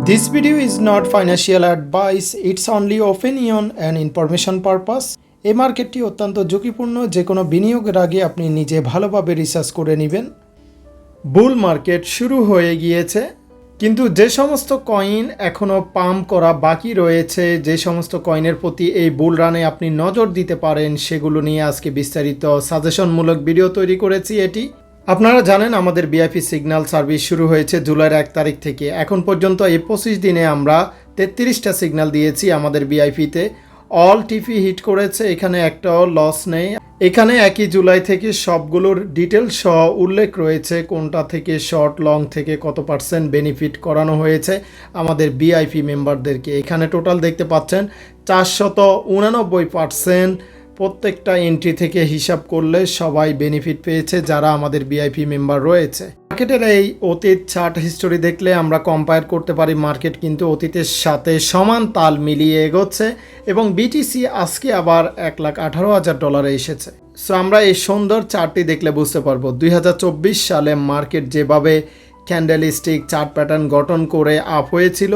This video is not financial advice, it's only opinion and information purpose. এই মার্কেটটি অত্যন্ত ঝুঁকিপূর্ণ, যে কোনো বিনিয়োগের আগে আপনি নিজে ভালোভাবে রিসার্চ করে নেবেন। বুল মার্কেট শুরু হয়ে গিয়েছে, কিন্তু যে সমস্ত কয়েন এখনও পাম্প করা বাকি রয়েছে, যে সমস্ত কয়েনের প্রতি এই বুল রানে আপনি নজর দিতে পারেন, সেগুলো নিয়ে আজকে বিস্তারিত সাজেশনমূলক ভিডিও তৈরি করেছি। এটি আপনারা জানেন আমাদের বিআইপি সিগন্যাল সার্ভিস শুরু হয়েছে জুলাইয়ের 1 তারিখ থেকে। এখন পর্যন্ত এই 25 দিনে আমরা 33টা সিগন্যাল দিয়েছি আমাদের বিআইপিতে। অল টিপি হিট করেছে, এখানে একটাও লস নেই। এখানে 1 জুলাই থেকে সবগুলোর ডিটেলস সহ উল্লেখ রয়েছে, কোনটা থেকে শর্ট লং থেকে কত পার্সেন্ট বেনিফিট করানো হয়েছে আমাদের বিআইপি মেম্বারদেরকে। এখানে টোটাল দেখতে পাচ্ছেন 489% প্রত্যেকটা এন্ট্রি থেকে হিসাব করলে সবাই বেনিফিট পেয়েছে যারা আমাদের বিআইপি মেম্বার রয়েছে। মার্কেটের এই অতীত চার্ট হিস্টোরি দেখলে আমরা কম্পেয়ার করতে পারি, মার্কেট কিন্তু অতীতের সাথে সমান তাল মিলিয়ে এগোচ্ছে এবং বিটিসি আজকে আবার $1,18,000 এসেছে। সো আমরা এই সুন্দর চার্টটি দেখলে বুঝতে পারবো 2024 সালে মার্কেট যেভাবে ক্যান্ডেলস্টিক চার্ট প্যাটার্ন গঠন করে আপ হয়েছিল,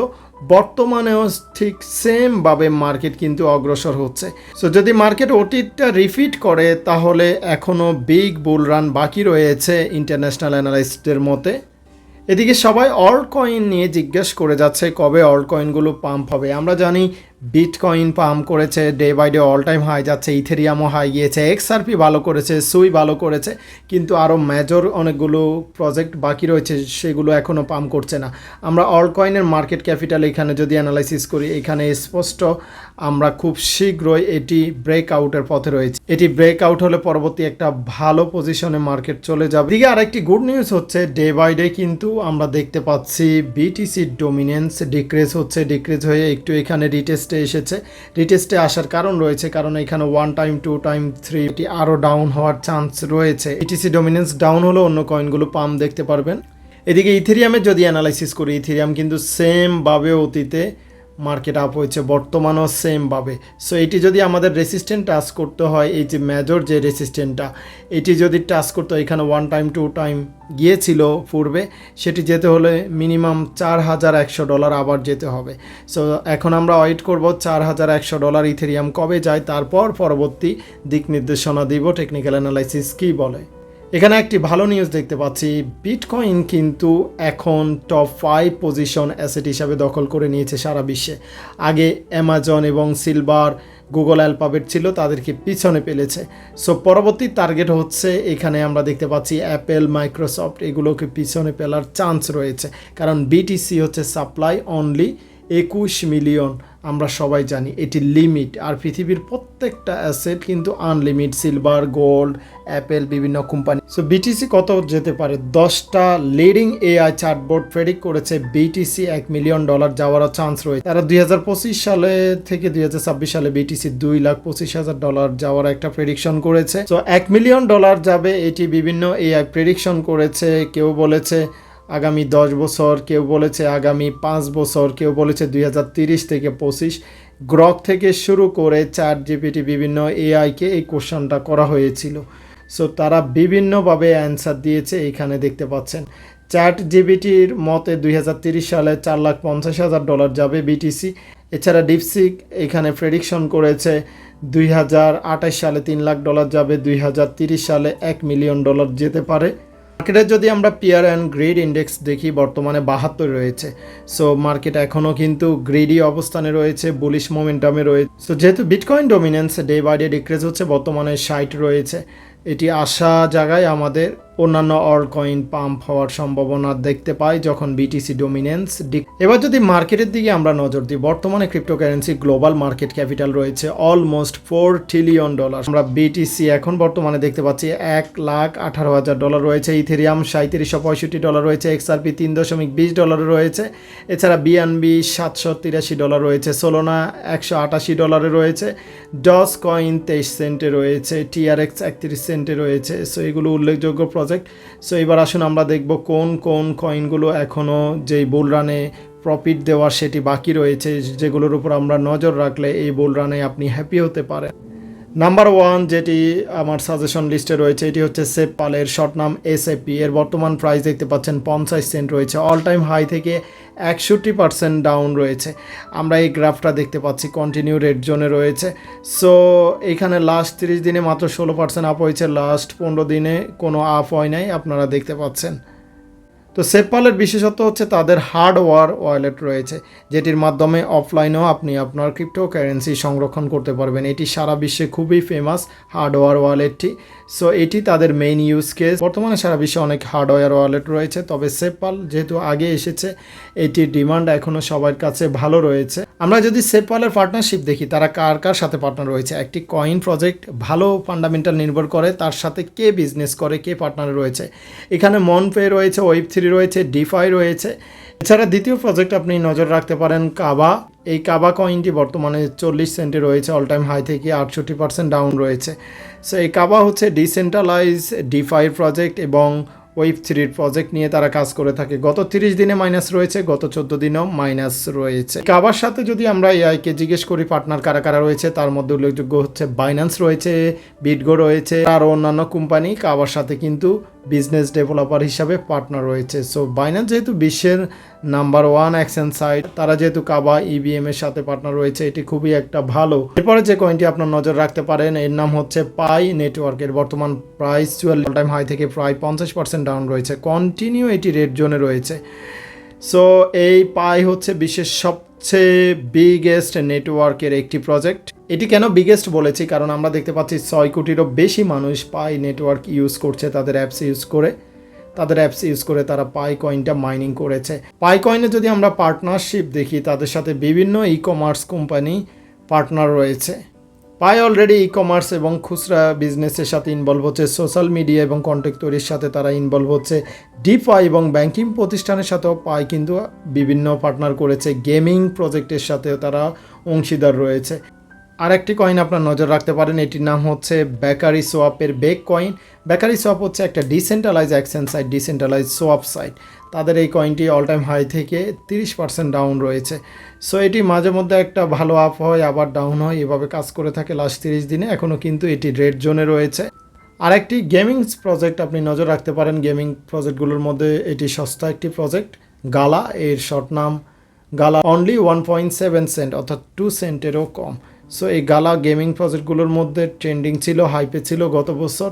বর্তমানেও ঠিক সেমভাবে মার্কেট কিন্তু অগ্রসর হচ্ছে। সো যদি মার্কেট অতীতটা রিপিট করে তাহলে এখনও বিগ বুল রান বাকি রয়েছে ইন্টারন্যাশনাল অ্যানালিস্টদের মতে। এদিকে সবাই অল্ট কয়েন নিয়ে জিজ্ঞেস করে যাচ্ছে কবে অল্ট কয়েনগুলো পাম্প হবে। আমরা জানি বিটকয়েন পাম্প করেছে, day by day all time high যাচ্ছে, ইথেরিয়ামও হাই গিয়েছে, এক্সআরপি ভালো করেছে, সুই ভালো করেছে, কিন্তু আরও মেজর অনেকগুলো প্রজেক্ট বাকি রয়েছে, সেগুলো এখনও পাম্প করছে না। আমরা অল্ট কয়েনের মার্কেট ক্যাপিটাল এখানে যদি অ্যানালাইসিস করি, এখানে স্পষ্ট আমরা খুব শীঘ্রই এটি ব্রেকআউটের পথে রয়েছে। এটি ব্রেকআউট হলে পরবর্তী একটা ভালো পজিশনে মার্কেট চলে যাবে। দিকে আরেকটি গুড নিউজ হচ্ছে, ডে বাই ডে কিন্তু আমরা দেখতে পাচ্ছি বিটিসির ডোমিনেন্স ডিক্রিজ হচ্ছে, ডিক্রিজ হয়ে একটু এখানে রিটেস্টে এসেছে। রিটেস্টে আসার কারণ রয়েছে, কারণ এখানে 1 টাইম 2 টাইম 3 এটি আরও ডাউন হওয়ার চান্স রয়েছে। বিটিসি ডোমিনেন্স ডাউন হলে অন্য কয়েনগুলো পাম্প দেখতে পারবেন। এদিকে ইথেরিয়ামের যদি অ্যানালাইসিস করি, ইথেরিয়াম কিন্তু সেমভাবে অতীতে মার্কেট আপ হয়েছে, বর্তমানও সেমভাবে। সো এটি যদি আমাদের রেসিস্ট্যান্ট টাচ করতে হয়, এই যে মেজর যে রেসিস্ট্যান্টটা, এটি যদি টাচ করতে হয়, এখানে 1 টাইম 2 টাইম গিয়েছিল পূর্বে, সেটি যেতে হলে মিনিমাম $4,100 আবার যেতে হবে। সো এখন আমরা ওয়েট করব $4,100 ইথেরিয়াম কবে যায়, তারপর পরবর্তী দিক নির্দেশনা দিব টেকনিক্যাল অ্যানালাইসিস কী বলে। এখানে একটি ভালো নিউজ দেখতে পাচ্ছি, বিটকয়েন কিন্তু এখন টপ 5 পজিশন অ্যাসেট হিসাবে দখল করে নিয়েছে সারা বিশ্বে। আগে অ্যামাজন এবং সিলভার, গুগল অ্যালফাবেট ছিল, তাদেরকে পিছনে ফেলেছে। সো পরবর্তী টার্গেট হচ্ছে, এখানে আমরা দেখতে পাচ্ছি অ্যাপেল, মাইক্রোসফট, এগুলোকে পিছনে ফেলার চান্স রয়েছে, কারণ বিটিসি হচ্ছে সাপ্লাই অনলি 21 মিলিয়ন। আমরা সবাই জানি এটি লিমিট, আর পৃথিবীর প্রত্যেকটা অ্যাসেট কিন্তু আনলিমিট, সিলভার, গোল্ড, অ্যাপেল, বিভিন্ন কোম্পানি। সো বিটিসি কত যেতে পারে? 10টা লিডিং এআই চার্টবোর্ড প্রেডিক্ট করেছে বিটিসি $1 মিলিয়ন যাওয়ারও চান্স রয়েছে। তারা 2025 সালে থেকে 2026 সালে বিটিসি $2,25,000 যাওয়ার একটা প্রেডিকশন করেছে। সো $1 মিলিয়ন যাবে, এটি বিভিন্ন এআই প্রেডিকশন করেছে। কেউ বলেছে আগামী 10 বছর, কেউ বলেছে আগামী 5 বছর, কেউ বলেছে 2030 থেকে 25। গ্রক থেকে শুরু করে চ্যাট জিপিটি, বিভিন্ন এআইকে এই কোশ্চেনটা করা হয়েছিল। সো তারা বিভিন্নভাবে অ্যান্সার দিয়েছে, এখানে দেখতে পাচ্ছেন। চ্যাট জিপিটির মতে 2030 সালে $4,50,000 যাবে বিটিসি। এছাড়া ডিপসিক এখানে প্রেডিকশন করেছে 2028 সালে $3,00,000 যাবে, 2030 সালে $1 মিলিয়ন যেতে পারে। মার্কেটে যদি আমরা পিয়ার অ্যান্ড গ্রিড ইন্ডেক্স দেখি, বর্তমানে 72 রয়েছে। সো মার্কেট এখনও কিন্তু গ্রিডি অবস্থানে রয়েছে, বুলিশ মোমেন্টামে রয়েছে। সো যেহেতু bitcoin dominance day by day decrease হচ্ছে, বর্তমানে 60 রয়েছে, এটি আশা জায়গায় আমাদের অন্যান্য অল্ট কয়েন পাম্প হওয়ার সম্ভাবনা দেখতে পাই যখন বিটিসি ডোমিনেন্স। এবার যদি মার্কেটের দিকে আমরা নজর দিই, বর্তমানে ক্রিপ্টোকারেন্সি গ্লোবাল মার্কেট ক্যাপিটাল রয়েছে অলমোস্ট $4 ট্রিলিয়ন। আমরা বিটিসি এখন বর্তমানে দেখতে পাচ্ছি $1,18,000 রয়েছে, ইথেরিয়াম $3765 রয়েছে, এক্সআরপি $3.20 রয়েছে, এছাড়া বিএনবি $783 রয়েছে, সোলোনা $188 রয়েছে, ডস কয়েন 23 সেন্টে রয়েছে, টিআরএক্স 31 সেন্টে রয়েছে। সো এগুলো উল্লেখযোগ্য প্রজেক্ট। সো এবার আসুন আমরা দেখব কোন কোন কয়েনগুলো এখনও যেই বুল রানে প্রফিট দেওয়া সেটি বাকি রয়েছে, যেগুলোর উপর আমরা নজর রাখলে এই বুল রানে আপনি হ্যাপি হতে পারেন। নাম্বার ওয়ান যেটি আমার সাজেশন লিস্টে রয়েছে এটি হচ্ছে সেপপাল, এর শর্ট নাম এসএপি। এর বর্তমান প্রাইস দেখতে পাচ্ছেন 50 সেন্ট রয়েছে, অল টাইম হাই থেকে 61% ডাউন রয়েছে। আমরা এই গ্রাফটা দেখতে পাচ্ছি কন্টিনিউ রেড জোনে রয়েছে। সো এখানে লাস্ট 30 দিনে মাত্র 16% আপ হয়েছে, লাস্ট 15 দিনে কোনো আপ হয় নাই, আপনারা দেখতে পাচ্ছেন। তো সেপপালের বিশেষত্ব হচ্ছে তাদের হার্ডওয়্যার ওয়ালেট রয়েছে, যেটির মাধ্যমে অফলাইনেও আপনি আপনার ক্রিপ্টোকারেন্সি সংরক্ষণ করতে পারবেন। এটি সারা বিশ্বে খুবই ফেমাস হার্ডওয়্যার ওয়ালেটটি। সো এটি তাদের মেইন ইউজ কেস। বর্তমানে সারা বিশ্বে অনেক হার্ডওয়্যার ওয়ালেট রয়েছে, তবে সেপপাল যেহেতু আগে এসেছে এটির ডিমান্ড এখনও সবার কাছে ভালো রয়েছে। আমরা যদি সেপপালের পার্টনারশিপ দেখি, তারা কার কার সাথে পার্টনার রয়েছে, একটি কয়েন প্রজেক্ট ভালো ফান্ডামেন্টাল নির্ভর করে তার সাথে কে বিজনেস করে, কে পার্টনার রয়েছে। এখানে মনপে রয়েছে, ওয়েব3 রয়েছে, ডিফাই রয়েছে। এছাড়া দ্বিতীয় প্রজেক্ট আপনি নজর রাখতে পারেন কাবা। এই কাবা কয়েনটি বর্তমানে 40 সেন্টে রয়েছে, অল টাইম হাই থেকে 68% ডাউন রয়েছে। সো এই কাবা হচ্ছে ডিসেন্ট্রালাইজ ডিফাই প্রজেক্ট এবং ওয়েব3 প্রজেক্ট নিয়ে তারা কাজ করে থাকে। গত 30 দিনে মাইনাস রয়েছে, গত 14 দিনেও মাইনাস রয়েছে। কাবার সাথে যদি আমরা এআইকে জিজ্ঞেস করি পার্টনার কারা কারা রয়েছে, তার মধ্যে উল্লেখযোগ্য হচ্ছে বাইন্যান্স রয়েছে, বিটগো রয়েছে, আর অন্যান্য কোম্পানি কাবার সাথে কিন্তু বিজনেস ডেভেলপার হিসাবে পার্টনার রয়েছে। সো বাইন্যান্স যেহেতু বিশ্বের নাম্বার ওয়ান এক্সচেঞ্জ সাইট, তারা যেহেতু কাবা ইবিএম এর সাথে পার্টনার রয়েছে, এটি খুবই একটা ভালো। এরপরে যে কয়েনটি আপনার নজর রাখতে পারেন এর নাম হচ্ছে পাই নেটওয়ার্কের বর্তমান প্রাইস 12 অল টাইম হাই থেকে প্রায় 50% ডাউন রয়েছে, কন্টিনিউ এটি রেড জোনে রয়েছে। সো এই পাই হচ্ছে বিশ্বের সবচেয়ে বিগেস্ট নেটওয়ার্কের একটি প্রজেক্ট। এটি কেন বিগেস্ট বলেছি, কারণ আমরা দেখতে পাচ্ছি 6 কোটিরও বেশি মানুষ পাই নেটওয়ার্ক ইউজ করছে, তাদের অ্যাপস ইউজ করে তারা পাই কয়েনটা মাইনিং করেছে। পাই কয়েনে যদি আমরা পার্টনারশিপ দেখি, তাদের সাথে বিভিন্ন ই কমার্স কোম্পানি পার্টনার রয়েছে। পাই অলরেডি ই কমার্স এবং খুচরা বিজনেসের সাথে ইনভলভ হচ্ছে, সোশ্যাল মিডিয়া এবং কন্টেন্ট তৈরির সাথে তারা ইনভলভ হচ্ছে, ডিফাই এবং ব্যাংকিং প্রতিষ্ঠানের সাথেও পাই কিন্তু বিভিন্ন পার্টনার করেছে, গেমিং প্রজেক্টের সাথেও তারা অংশীদার রয়েছে। আরেকটি কয়েন আপনার নজর রাখতে পারেন, এটির নাম হচ্ছে বেকারি সোয়াপের বেক কয়েন। বেকারি সোয়াপ হচ্ছে একটা decentralise exchange site, decentralise swap site. তাদের এই কয়েনটি অল টাইম হাই থেকে 30% ডাউন রয়েছে। সো এটি মাঝে মধ্যে একটা ভালো আপ হয় আবার ডাউন হয়, এভাবে কাজ করে থাকে লাস্ট 30 দিনে, এখনও কিন্তু এটি রেড জোনে রয়েছে। আরেকটি গেমিং প্রজেক্ট আপনি নজর রাখতে পারেন, গেমিং প্রজেক্টগুলোর মধ্যে এটি সস্তা একটি প্রজেক্ট, গালা। এর শর্ট নাম গালা, অনলি 1.7 সেন্ট অর্থাৎ 2 সেন্টেরও কম। সো এই গালা গেমিং প্রজেক্টগুলোর মধ্যে ট্রেন্ডিং ছিল, হাইপে ছিল গত বছর,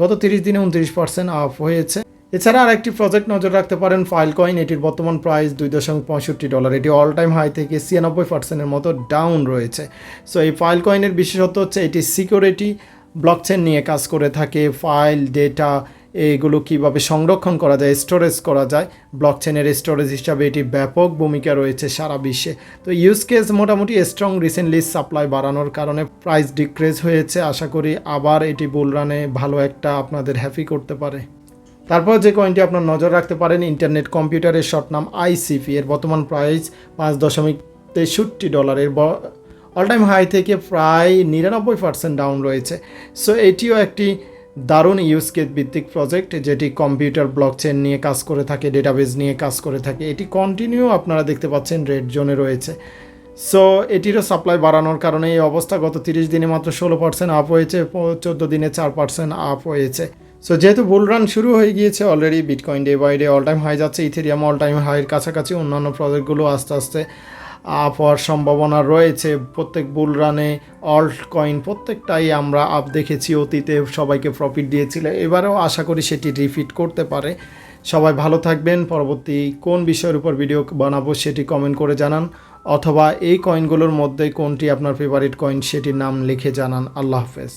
গত 30 দিনে 29% আপ হয়েছে। এছাড়া আরেকটি প্রজেক্ট নজর রাখতে পারেন ফাইল কয়েন, এটির বর্তমান প্রাইস $2.65, এটি অল টাইম হাই থেকে 96%-এর মতো ডাউন রয়েছে। সো এই ফাইল কয়েনের বিশেষত্ব হচ্ছে এটি সিকিউরিটি ব্লকচেন নিয়ে কাজ করে থাকে, ফাইল ডেটা এগুলো কিভাবে সংরক্ষণ করা যায়, স্টোরেজ করা যায়, ব্লকচেনের স্টোরেজ হিসাবে এটি ব্যাপক ভূমিকা রয়েছে সারা বিশ্বে। তো ইউজ কেস মোটামুটি স্ট্রং, রিসেন্টলি সাপ্লাই বাড়ানোর কারণে প্রাইস ডিক্রিজ হয়েছে, আশা করি আবার এটি বুল রানে ভালো একটা আপনাদের হ্যাপি করতে পারে। তারপর যে কয়েনটি আপনার নজর রাখতে পারেন ইন্টারনেট কম্পিউটারের শর্ট নাম আইসিপি, এর বর্তমান প্রাইস $5.63, এর অল টাইম হাই থেকে প্রায় 99% ডাউন রয়েছে। সো এটিও একটি দারুণ ইউজ কেস ভিত্তিক প্রজেক্ট, যেটি কম্পিউটার ব্লকচেন নিয়ে কাজ করে থাকে, ডেটাবেস নিয়ে কাজ করে থাকে। এটি কন্টিনিউ আপনারা দেখতে পাচ্ছেন রেড জোনে রয়েছে। সো এটিরও সাপ্লাই বাড়ানোর কারণে এই অবস্থা, গত 30 দিনে মাত্র 16% আপ হয়েছে, 14 দিনে 4% আপ হয়েছে। সো যেহেতু বুল রান শুরু হয়ে গিয়েছে already, bitcoin day by day all time high যাচ্ছে, ইথেরিয়াম অল টাইম হাইয়ের কাছাকাছি, অন্যান্য প্রজেক্টগুলো আস্তে আস্তে আপ হওয়ার সম্ভাবনা রয়েছে। প্রত্যেক বুল রানে অল্ট কয়েন প্রত্যেকটাই আমরা আপ দেখেছি, অতীতে সবাইকে প্রফিট দিয়েছিল, এবারেও আশা করি সেটি রিপিট করতে পারে। সবাই ভালো থাকবেন। পরবর্তী কোন বিষয়ের উপর ভিডিও বানাবো সেটি কমেন্ট করে জানান, অথবা এই কয়েনগুলোর মধ্যে কোনটি আপনার ফেভারিট কয়েন সেটির নাম লিখে জানান। আল্লাহ হাফেজ।